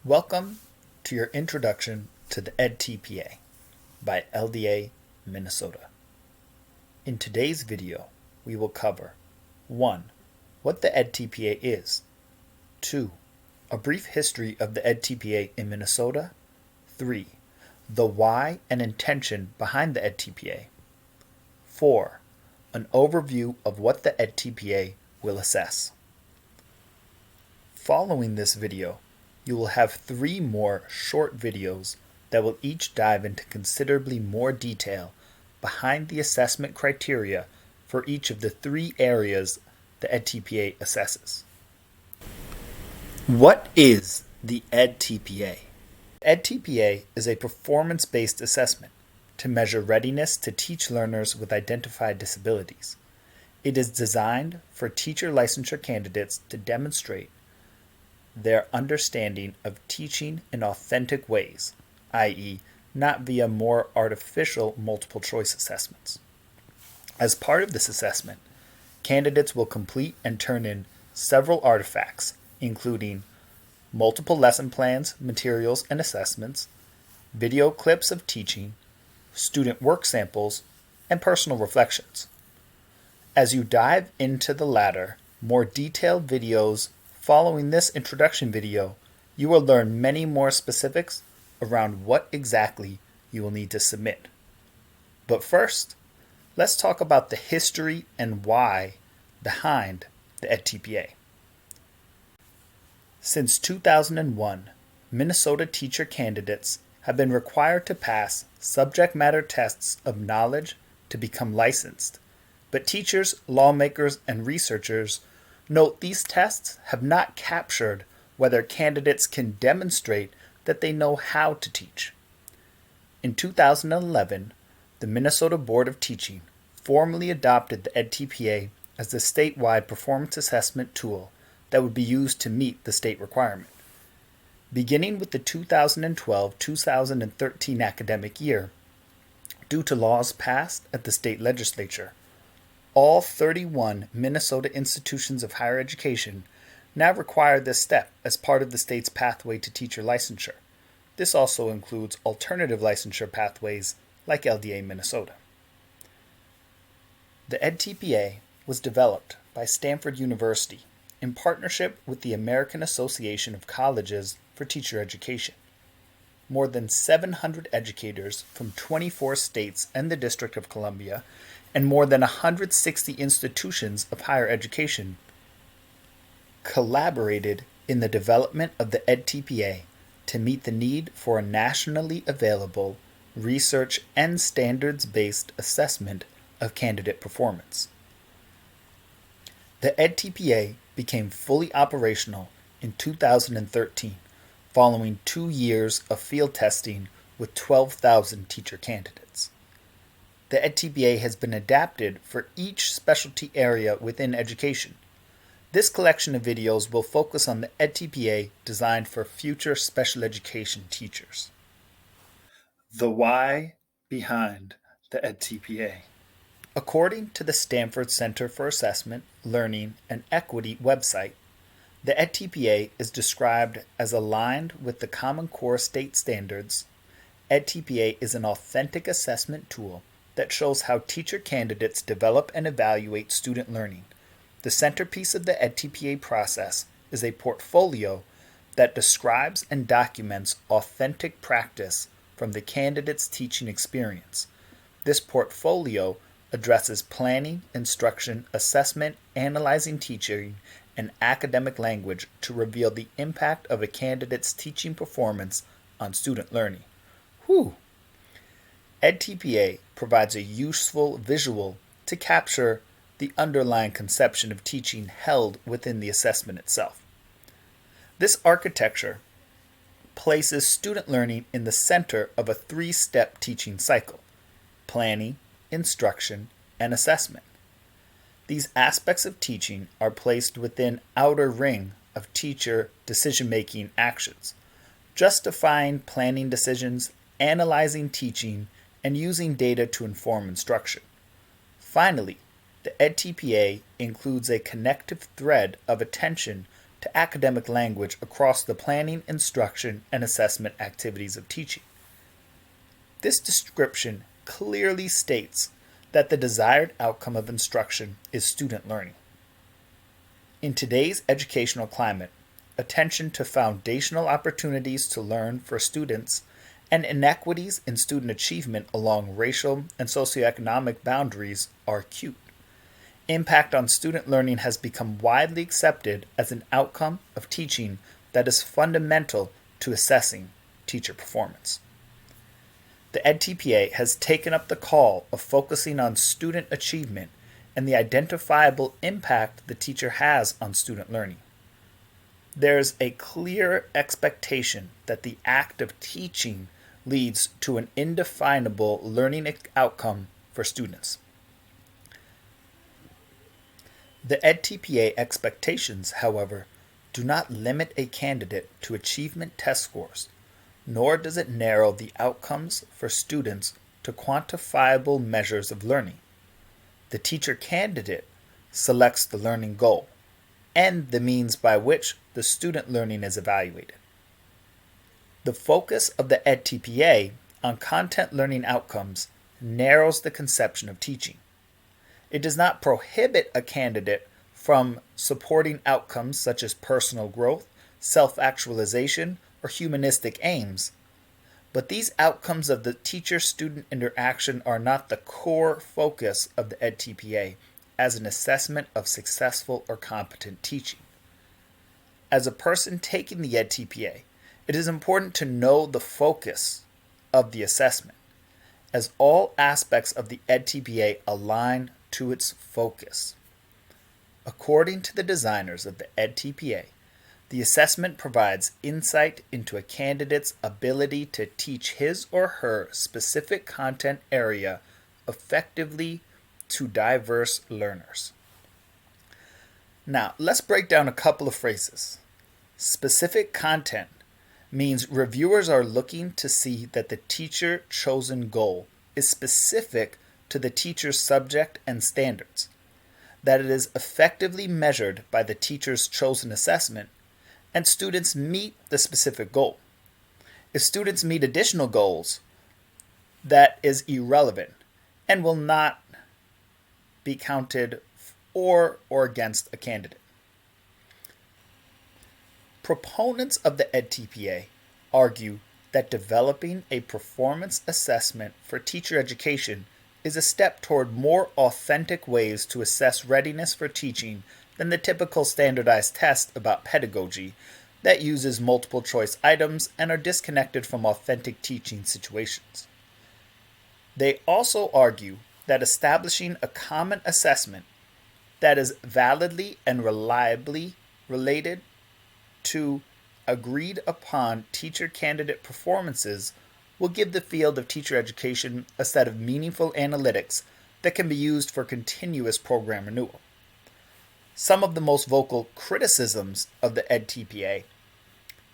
Welcome to your introduction to the edTPA by LDA, Minnesota. In today's video, we will cover 1. What the edTPA is. 2. A brief history of the edTPA in Minnesota. 3. The why and intention behind the edTPA. 4. An overview of what the edTPA will assess. Following this video, you will have 3 more short videos that will each dive into considerably more detail behind the assessment criteria for each of the 3 areas the edTPA assesses. What is the edTPA? edTPA is a performance-based assessment to measure readiness to teach learners with identified disabilities. It is designed for teacher licensure candidates to demonstrate their understanding of teaching in authentic ways, i.e., not via more artificial multiple choice assessments. As part of this assessment, candidates will complete and turn in several artifacts, including multiple lesson plans, materials, and assessments, video clips of teaching, student work samples, and personal reflections. As you dive into the latter, more detailed videos following this introduction video, you will learn many more specifics around what exactly you will need to submit. But first, let's talk about the history and why behind the edTPA. Since 2001, Minnesota teacher candidates have been required to pass subject matter tests of knowledge to become licensed, but teachers, lawmakers, and researchers note these tests have not captured whether candidates can demonstrate that they know how to teach. In 2011, the Minnesota Board of Teaching formally adopted the edTPA as the statewide performance assessment tool that would be used to meet the state requirement. Beginning with the 2012-2013 academic year, due to laws passed at the state legislature, all 31 Minnesota institutions of higher education now require this step as part of the state's pathway to teacher licensure. This also includes alternative licensure pathways like LDA Minnesota. The edTPA was developed by Stanford University in partnership with the American Association of Colleges for Teacher Education. More than 700 educators from 24 states and the District of Columbia and more than 160 institutions of higher education collaborated in the development of the edTPA to meet the need for a nationally available research and standards-based assessment of candidate performance. The edTPA became fully operational in 2013, following 2 years of field testing with 12,000 teacher candidates. The edTPA has been adapted for each specialty area within education. This collection of videos will focus on the edTPA designed for future special education teachers. The why behind the edTPA. According to the Stanford Center for Assessment, Learning, and Equity website, the edTPA is described as aligned with the Common Core state standards. edTPA is an authentic assessment tool that shows how teacher candidates develop and evaluate student learning. The centerpiece of the edTPA process is a portfolio that describes and documents authentic practice from the candidate's teaching experience. This portfolio addresses planning, instruction, assessment, analyzing teaching, and academic language to reveal the impact of a candidate's teaching performance on student learning. edTPA provides a useful visual to capture the underlying conception of teaching held within the assessment itself. This architecture places student learning in the center of a 3-step teaching cycle: planning, instruction, and assessment. These aspects of teaching are placed within outer ring of teacher decision-making actions, justifying planning decisions, analyzing teaching, and using data to inform instruction. Finally, the edTPA includes a connective thread of attention to academic language across the planning, instruction, and assessment activities of teaching. This description clearly states that the desired outcome of instruction is student learning. In today's educational climate, attention to foundational opportunities to learn for students and inequities in student achievement along racial and socioeconomic boundaries are acute. Impact on student learning has become widely accepted as an outcome of teaching that is fundamental to assessing teacher performance. The edTPA has taken up the call of focusing on student achievement and the identifiable impact the teacher has on student learning. There's a clear expectation that the act of teaching leads to an indefinable learning outcome for students. The edTPA expectations, however, do not limit a candidate to achievement test scores, nor does it narrow the outcomes for students to quantifiable measures of learning. The teacher candidate selects the learning goal and the means by which the student learning is evaluated. The focus of the edTPA on content learning outcomes narrows the conception of teaching. It does not prohibit a candidate from supporting outcomes such as personal growth, self-actualization, or humanistic aims, but these outcomes of the teacher-student interaction are not the core focus of the edTPA as an assessment of successful or competent teaching. As a person taking the edTPA, it is important to know the focus of the assessment, as all aspects of the edTPA align to its focus. According to the designers of the edTPA, the assessment provides insight into a candidate's ability to teach his or her specific content area effectively to diverse learners. Now, let's break down a couple of phrases. Specific content means reviewers are looking to see that the teacher-chosen goal is specific to the teacher's subject and standards, that it is effectively measured by the teacher's chosen assessment, and students meet the specific goal. If students meet additional goals, that is irrelevant and will not be counted for or against a candidate. Proponents of the edTPA argue that developing a performance assessment for teacher education is a step toward more authentic ways to assess readiness for teaching than the typical standardized test about pedagogy that uses multiple choice items and are disconnected from authentic teaching situations. They also argue that establishing a common assessment that is validly and reliably related to agreed upon teacher candidate performances will give the field of teacher education a set of meaningful analytics that can be used for continuous program renewal. Some of the most vocal criticisms of the edTPA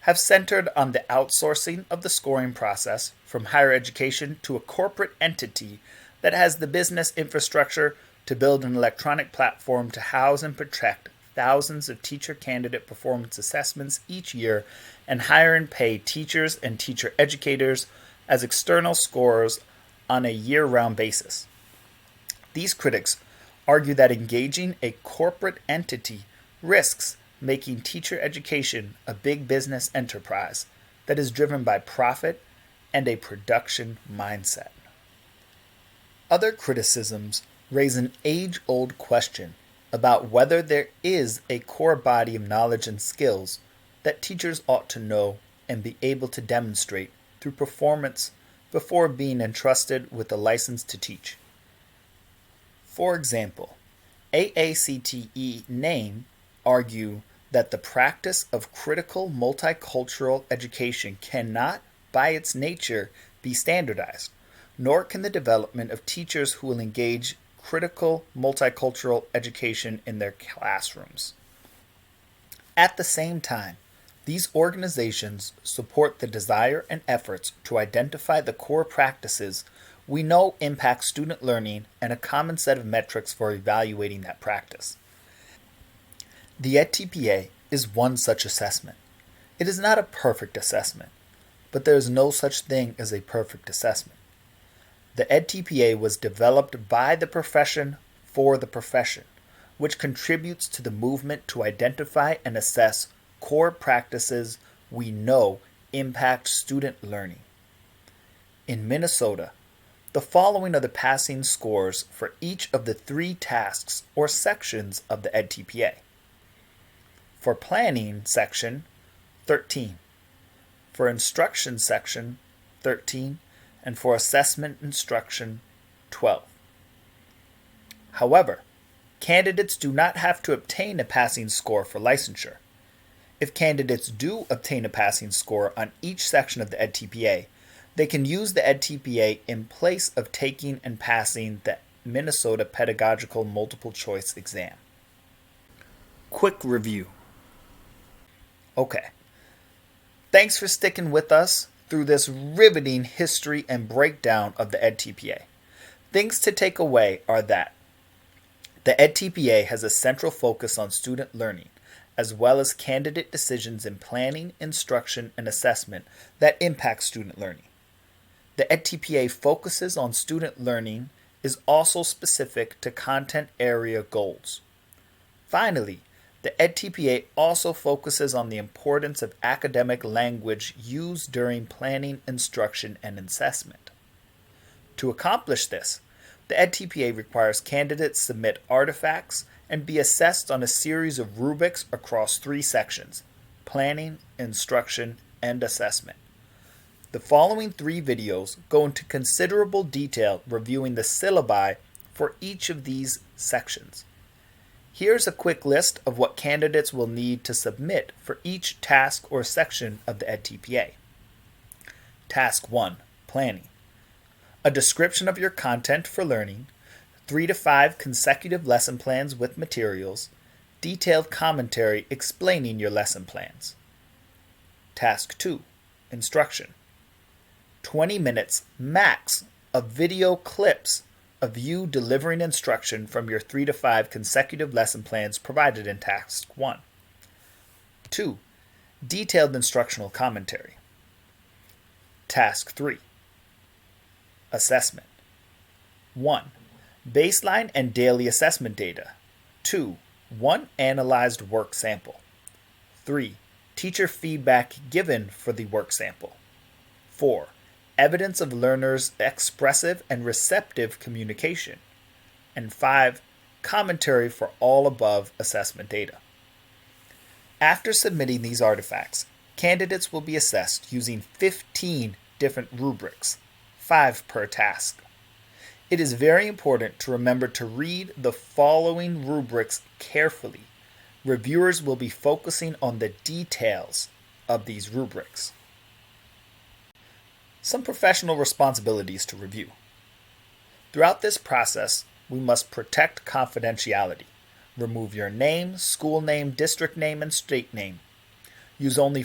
have centered on the outsourcing of the scoring process from higher education to a corporate entity that has the business infrastructure to build an electronic platform to house and protect thousands of teacher candidate performance assessments each year and hire and pay teachers and teacher educators as external scorers on a year-round basis. These critics argue that engaging a corporate entity risks making teacher education a big business enterprise that is driven by profit and a production mindset. Other criticisms raise an age-old question about whether there is a core body of knowledge and skills that teachers ought to know and be able to demonstrate through performance before being entrusted with a license to teach. For example, AACTE NAME argue that the practice of critical multicultural education cannot, by its nature, be standardized, nor can the development of teachers who will engage critical multicultural education in their classrooms. At the same time, these organizations support the desire and efforts to identify the core practices we know impact student learning and a common set of metrics for evaluating that practice. The edTPA is one such assessment. It is not a perfect assessment, but there is no such thing as a perfect assessment. The edTPA was developed by the profession for the profession, which contributes to the movement to identify and assess core practices we know impact student learning. In Minnesota, the following are the passing scores for each of the 3 tasks or sections of the edTPA. For planning section, 13. For instruction section, 13. And for assessment instruction, 12. However, candidates do not have to obtain a passing score for licensure. If candidates do obtain a passing score on each section of the edTPA, they can use the edTPA in place of taking and passing the Minnesota Pedagogical Multiple Choice Exam. Quick review. Okay. Thanks for sticking with us through this riveting history and breakdown of the edTPA. Things to take away are that the edTPA has a central focus on student learning, as well as candidate decisions in planning, instruction, and assessment that impact student learning. The edTPA focuses on student learning is also specific to content area goals. Finally, the edTPA also focuses on the importance of academic language used during planning, instruction, and assessment. To accomplish this, the edTPA requires candidates submit artifacts and be assessed on a series of rubrics across 3 sections: planning, instruction, and assessment. The following 3 videos go into considerable detail reviewing the syllabi for each of these sections. Here's a quick list of what candidates will need to submit for each task or section of the edTPA. Task 1, Planning. A description of your content for learning, 3 to 5 consecutive lesson plans with materials, detailed commentary explaining your lesson plans. Task 2, Instruction. 20 minutes max of video clips of you delivering instruction from your 3 to 5 consecutive lesson plans provided in Task 1. 2. Detailed instructional commentary. Task 3. Assessment. 1. Baseline and daily assessment data. 2. 1 analyzed work sample. 3. Teacher feedback given for the work sample. 4. Evidence of learners' expressive and receptive communication. And 5. Commentary for all above assessment data. After submitting these artifacts, candidates will be assessed using 15 different rubrics, 5 per task. It is very important to remember to read the following rubrics carefully. Reviewers will be focusing on the details of these rubrics. Some professional responsibilities to review. Throughout this process, we must protect confidentiality. Remove your name, school name, district name, and state name. Use only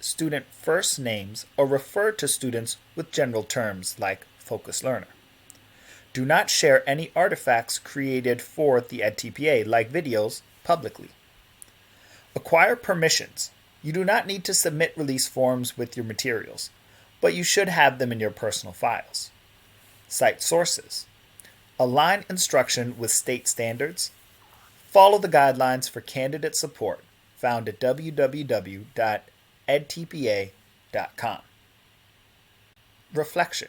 student first names or refer to students with general terms like focus learner. Do not share any artifacts created for the edTPA, like videos, publicly. Acquire permissions. You do not need to submit release forms with your materials, but you should have them in your personal files. Cite sources. Align instruction with state standards. Follow the guidelines for candidate support found at www.edtpa.com. Reflection.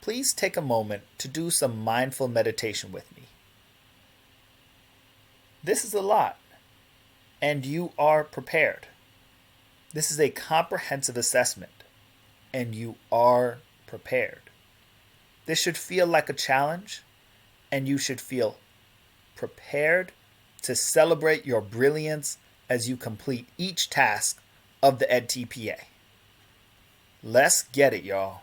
Please take a moment to do some mindful meditation with me. This is a lot, and you are prepared. This is a comprehensive assessment, and you are prepared. This should feel like a challenge, and you should feel prepared to celebrate your brilliance as you complete each task of the edTPA. Let's get it, y'all.